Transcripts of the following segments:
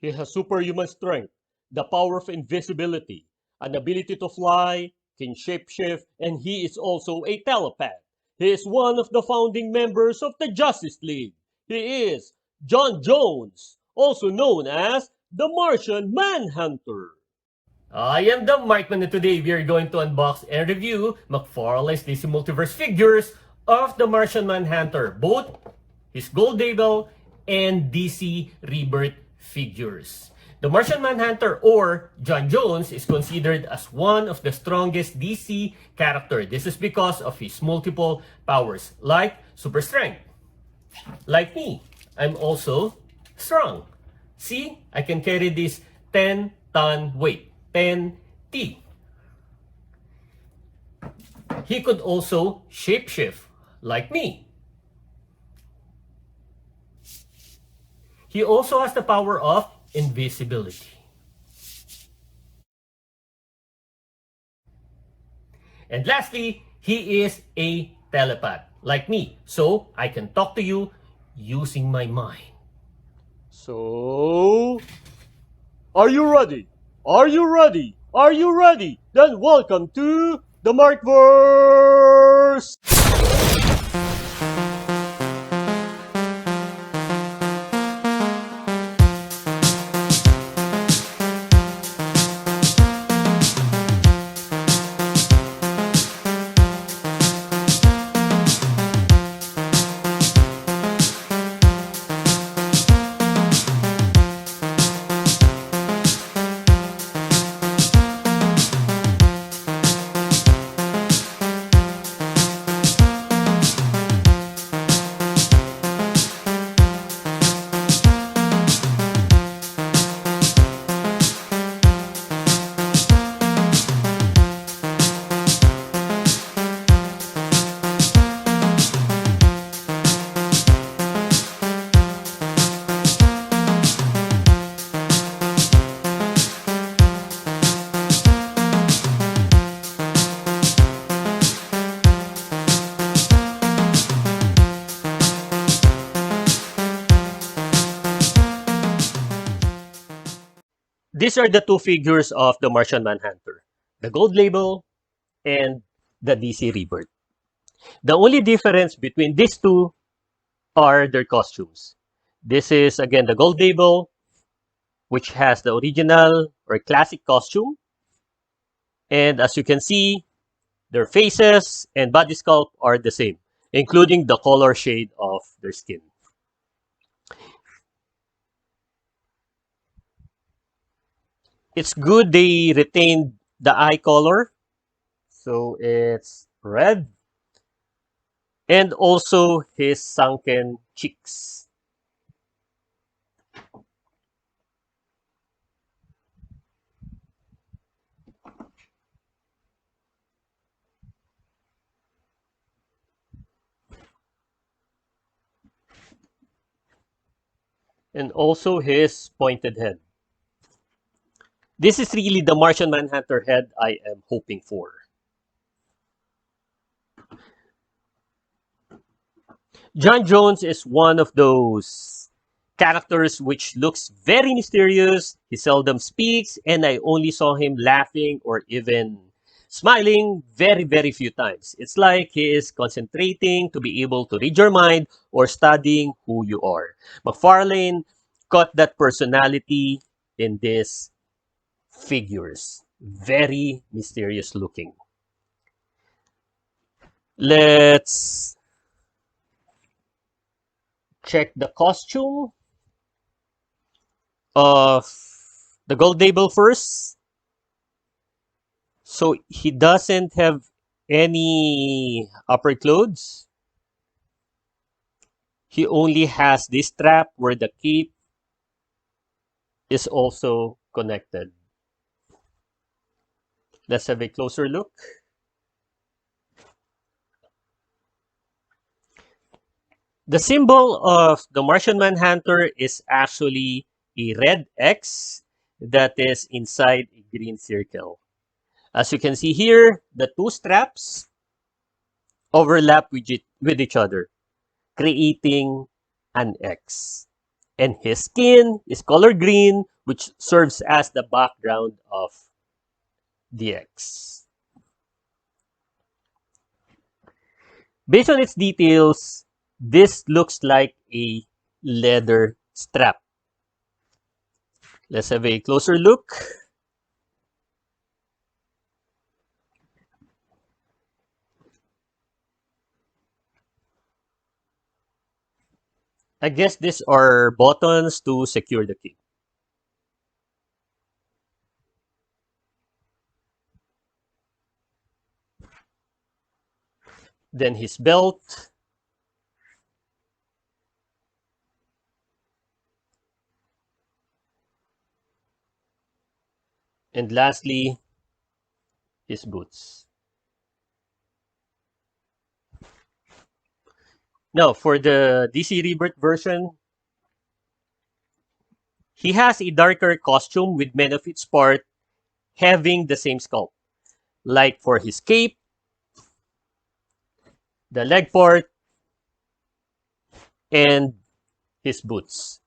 He has superhuman strength, the power of invisibility, an ability to fly, can shapeshift, and he is also a telepath. He is one of the founding members of the Justice League. He is John Jones, also known as the Martian Manhunter. I am the Markman, and today we are going to unbox and review McFarlane's DC Multiverse figures of the Martian Manhunter, both his Gold Label and DC Rebirth figures. The Martian Manhunter, or John Jones, is considered as one of the strongest DC characters. This is because of his multiple powers, like super strength. Like me, I'm also strong. See, I can carry this 10-ton weight. 10T. He could also shapeshift, like me. He also has the power of invisibility. And lastly, he is a telepath, like me. So, I can talk to you using my mind. So, are you ready? Are you ready? Are you ready? Then welcome to the Markverse! These are the two figures of the Martian Manhunter, the Gold Label and the DC Rebirth. The only difference between these two are their costumes. This is again the Gold Label, which has the original or classic costume. And as you can see, their faces and body sculpt are the same, including the color shade of their skin. It's good they retained the eye color. So it's red. And also his sunken cheeks. And also his pointed head. This is really the Martian Manhunter head I am hoping for. John Jones is one of those characters which looks very mysterious. He seldom speaks, and I only saw him laughing or even smiling very few times. It's like he is concentrating to be able to read your mind or studying who you are. McFarlane caught that personality in this figures. Very mysterious looking. Let's check the costume of the Gold Label first. So he doesn't have any upper clothes. He only has this strap where the cape is also connected. Let's have a closer look. The symbol of the Martian Manhunter is actually a red X that is inside a green circle. As you can see here, the two straps overlap with each other, creating an X. And his skin is color green, which serves as the background of the X. Based on its details, this looks like a leather strap. Let's have a closer look. I guess these are buttons to secure the key. Then his belt. And lastly, his boots. Now, for the DC Rebirth version, he has a darker costume with many of its parts having the same sculpt. Like for his cape, the leg part, and his boots.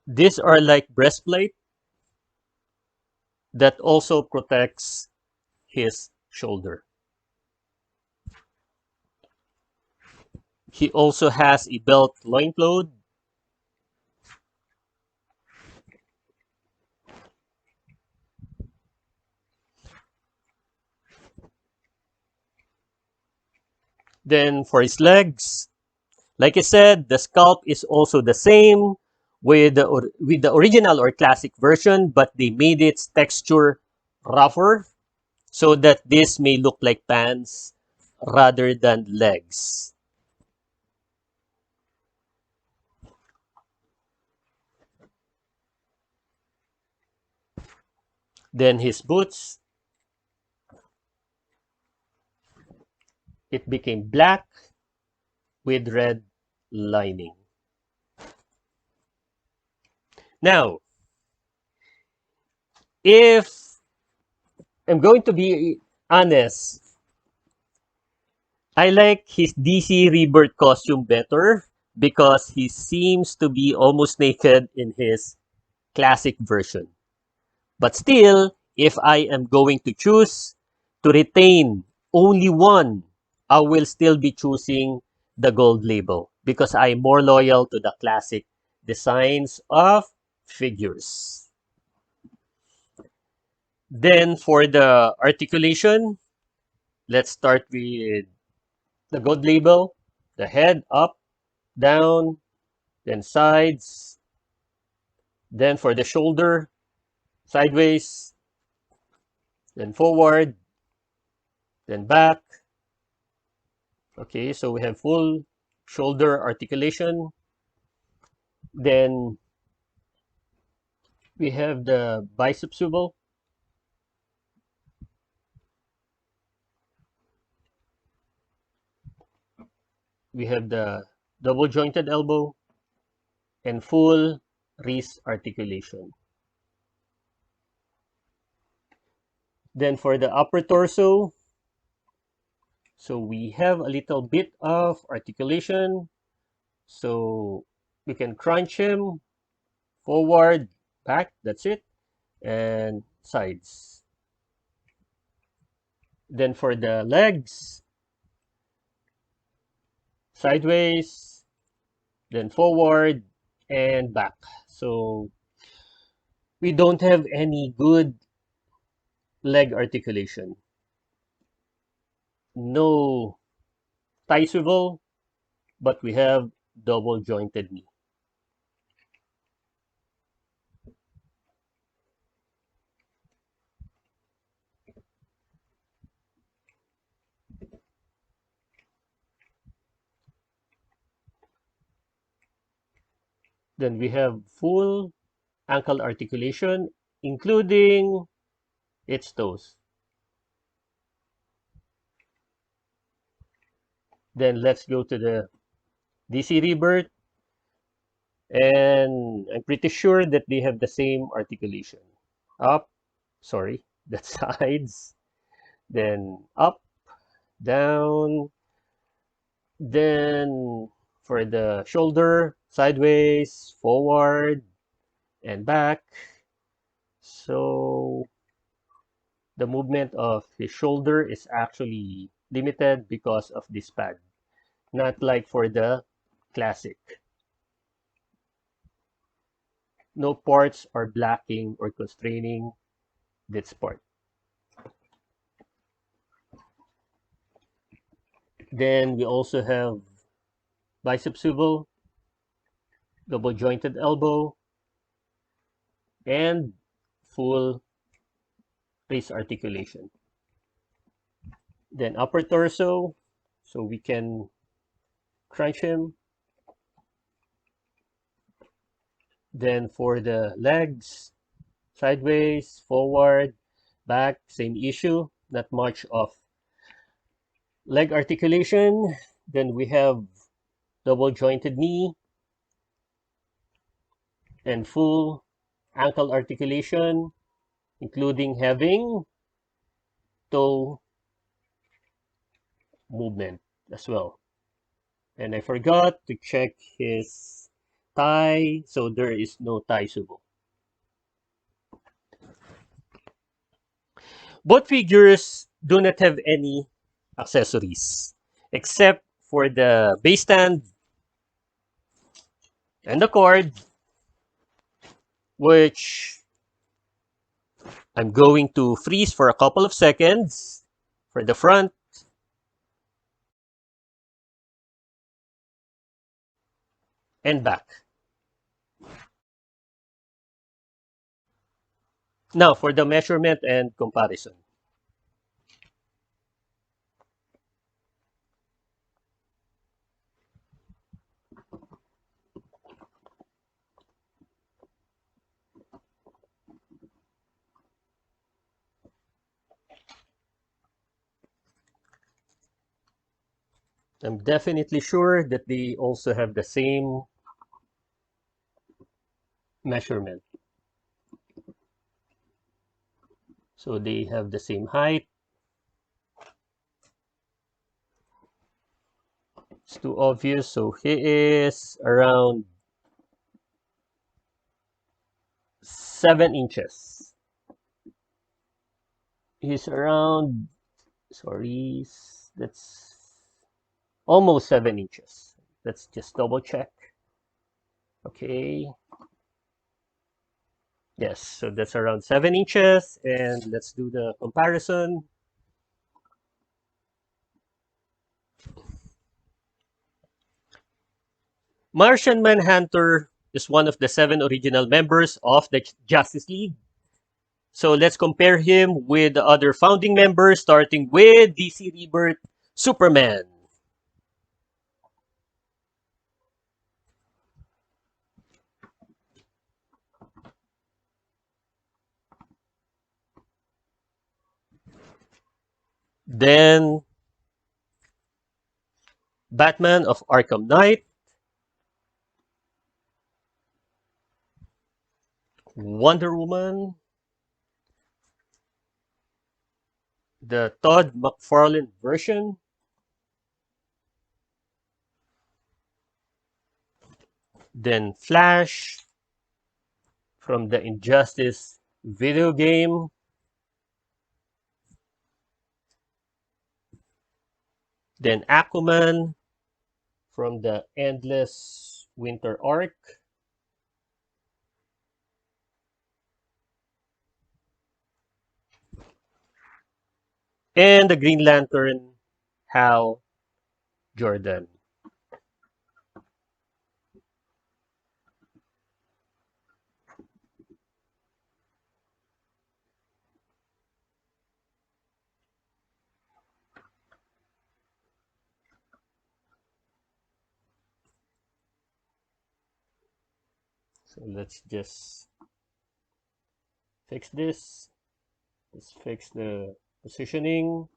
These are like breastplate that also protects his shoulder. He also has a belt loincloth. Then for his legs, like I said, the sculpt is also the same with the original or classic version, but they made its texture rougher so that this may look like pants rather than legs. Then his boots, it became black with red lining. Now, if I'm going to be honest, I like his DC Rebirth costume better because he seems to be almost naked in his classic version. But still, if I am going to choose to retain only one, I will still be choosing the gold label because I'm more loyal to the classic designs of figures. Then for the articulation, let's start with the gold label, the head up, down, then sides, then for the shoulder, sideways, then forward, then back. Okay, so we have full shoulder articulation. Then we have the bicep swivel. We have the double jointed elbow and full wrist articulation. Then for the upper torso, so we have a little bit of articulation. So we can crunch him forward, back, that's it, and sides. Then for the legs, sideways, then forward, and back. So we don't have any good leg articulation. No thigh swivel, but we have double jointed knee. Then we have full ankle articulation, including its toes. Then let's go to the DC Rebirth. And I'm pretty sure that they have the same articulation. Up, sorry, the sides, then up, down. Then for the shoulder, sideways, forward, and back. So the movement of his shoulder is actually limited because of this pad, not like for the classic. No parts are blocking or constraining this part. Then we also have bicep swivel, double jointed elbow, and full raise articulation. Then upper torso, so we can crunch him. Then for the legs, sideways, forward, back, same issue, not much of leg articulation. Then we have double jointed knee and full ankle articulation, including having toe movement as well. And I forgot to check his thigh, so there is no thigh subo. Both figures do not have any accessories except for the base stand and the cord, which I'm going to freeze for a couple of seconds for the front. And back. Now for the measurement and comparison. I'm definitely sure that they also have the same measurement. So they have the same height. It's too obvious. So he is around 7 inches. He's around, sorry, that's almost 7 inches. Let's just double check. Okay. Yes, so that's around 7 inches. And let's do the comparison. Martian Manhunter is one of the 7 original members of the Justice League. So let's compare him with the other founding members, starting with DC Rebirth Superman. Then Batman of Arkham Knight, Wonder Woman, the Todd McFarlane version, then Flash from the Injustice video game, then Aquaman from the Endless Winter arc, and the Green Lantern, Hal Jordan. So let's just fix this. Let's fix the positioning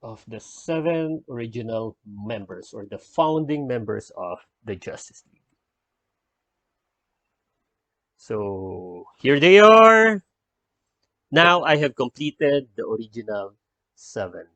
of the 7 original members or the founding members of the Justice League. So here they are. Now I have completed the original 7.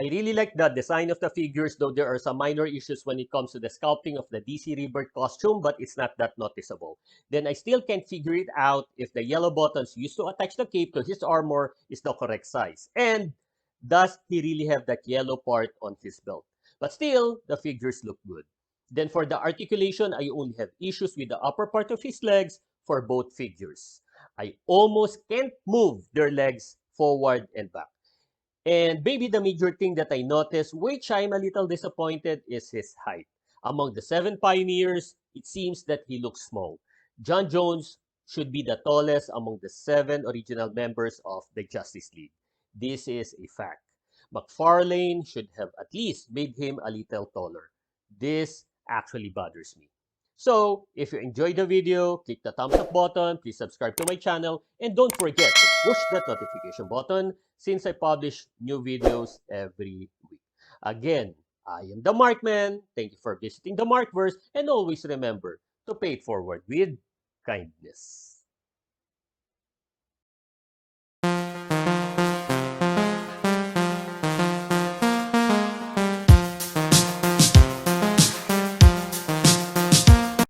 I really like the design of the figures, though there are some minor issues when it comes to the sculpting of the DC Rebirth costume, but it's not that noticeable. Then I still can't figure it out if the yellow buttons used to attach the cape to his armor is the correct size. And does he really have that yellow part on his belt? But still, the figures look good. Then for the articulation, I only have issues with the upper part of his legs for both figures. I almost can't move their legs forward and back. And maybe the major thing that I noticed, which I'm a little disappointed, is his height. Among the seven pioneers, it seems that he looks small. John Jones should be the tallest among the seven original members of the Justice League. This is a fact. McFarlane should have at least made him a little taller. This actually bothers me. So, if you enjoyed the video, click the thumbs up button, please subscribe to my channel, and don't forget to push that notification button since I publish new videos every week. Again, I am the Markman. Thank you for visiting the Markverse, and always remember to pay it forward with kindness.